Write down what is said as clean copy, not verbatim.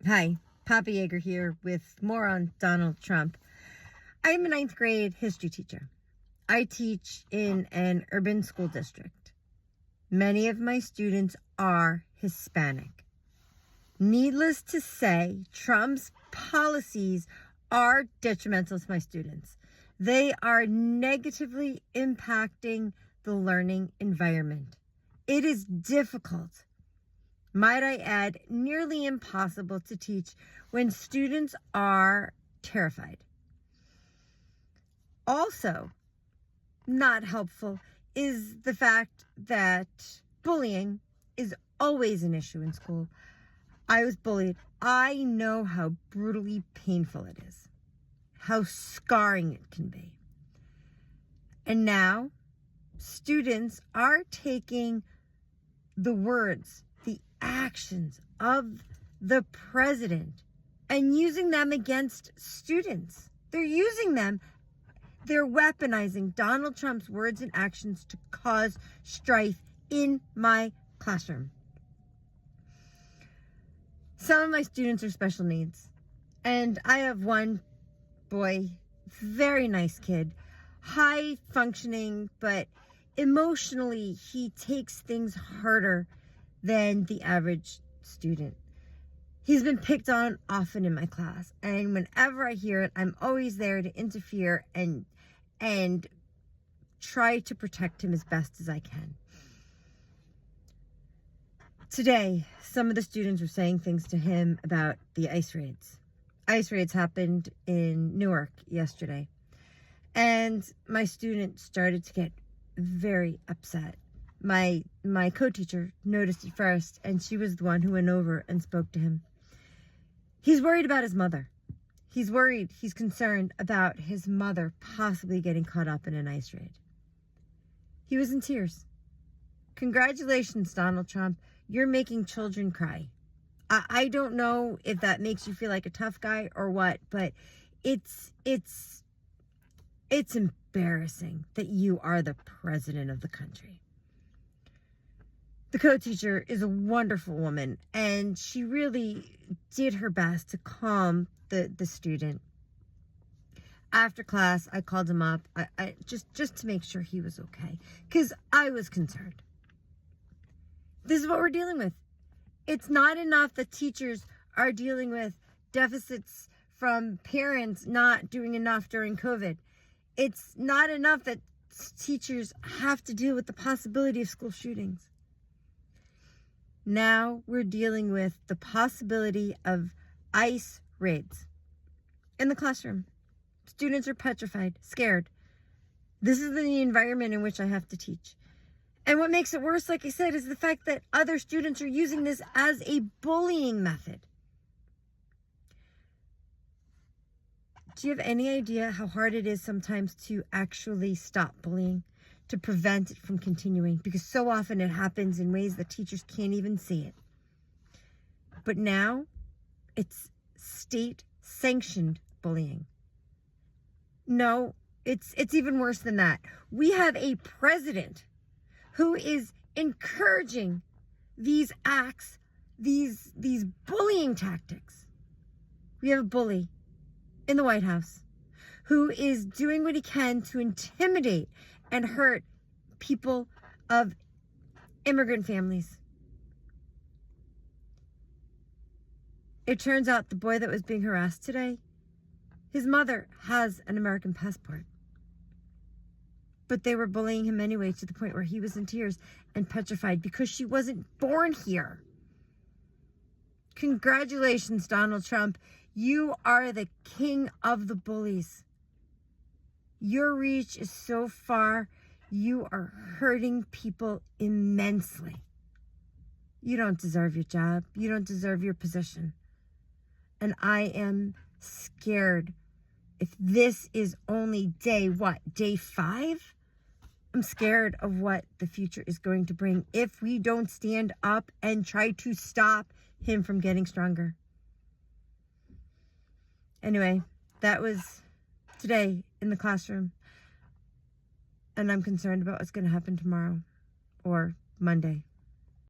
Hi, Papa Yeager here with more on Donald Trump. I'm a 9th grade history teacher. I teach in an urban school district. Many of my students are Hispanic. Needless to say, Trump's policies are detrimental to my students. They are negatively impacting the learning environment. It is difficult, might I add, nearly impossible to teach when students are terrified. Also, not helpful is the fact that bullying is always an issue in school. I was bullied. I know how brutally painful it is, how scarring it can be. And now, students are taking the words, the actions of the president and using them against students. They're weaponizing Donald Trump's words and actions to cause strife in my classroom. Some of my students are special needs, and I have one boy, very nice kid, high functioning, but emotionally he takes things harder than the average student. He's been picked on often in my class, and whenever I hear it, I'm always there to interfere and try to protect him as best as I can. Today, some of the students were saying things to him about the ICE raids. ICE raids happened in Newark yesterday, and my student started to get very upset. My co-teacher noticed it first, and she was the one who went over and spoke to him. He's worried about his mother. He's concerned about his mother possibly getting caught up in an ICE raid. He was in tears. Congratulations, Donald Trump. You're making children cry. I don't know if that makes you feel like a tough guy or what, but it's embarrassing that you are the president of the country. The co-teacher is a wonderful woman, and she really did her best to calm the student. After class, I called him up, I just to make sure he was okay, because I was concerned. This is what we're dealing with. It's not enough that teachers are dealing with deficits from parents not doing enough during COVID. It's not enough that teachers have to deal with the possibility of school shootings. Now we're dealing with the possibility of ICE raids in the classroom. Students are petrified, scared. This is the environment in which I have to teach. And what makes it worse, like I said, is the fact that other students are using this as a bullying method. Do you have any idea how hard it is sometimes to actually stop bullying, to prevent it from continuing? Because so often it happens in ways that teachers can't even see it. But now it's state-sanctioned bullying. No, it's even worse than that. We have a president who is encouraging these acts, these bullying tactics. We have a bully in the White House who is doing what he can to intimidate and hurt people of immigrant families. It turns out the boy that was being harassed today, his mother has an American passport. But they were bullying him anyway, to the point where he was in tears and petrified because she wasn't born here. Congratulations, Donald Trump. You are the king of the bullies. Your reach is so far. You are hurting people immensely. You don't deserve your job. You don't deserve your position. And I am scared. If this is only day 5? I'm scared of what the future is going to bring if we don't stand up and try to stop him from getting stronger. Anyway, that was today in the classroom. And I'm concerned about what's going to happen tomorrow or Monday.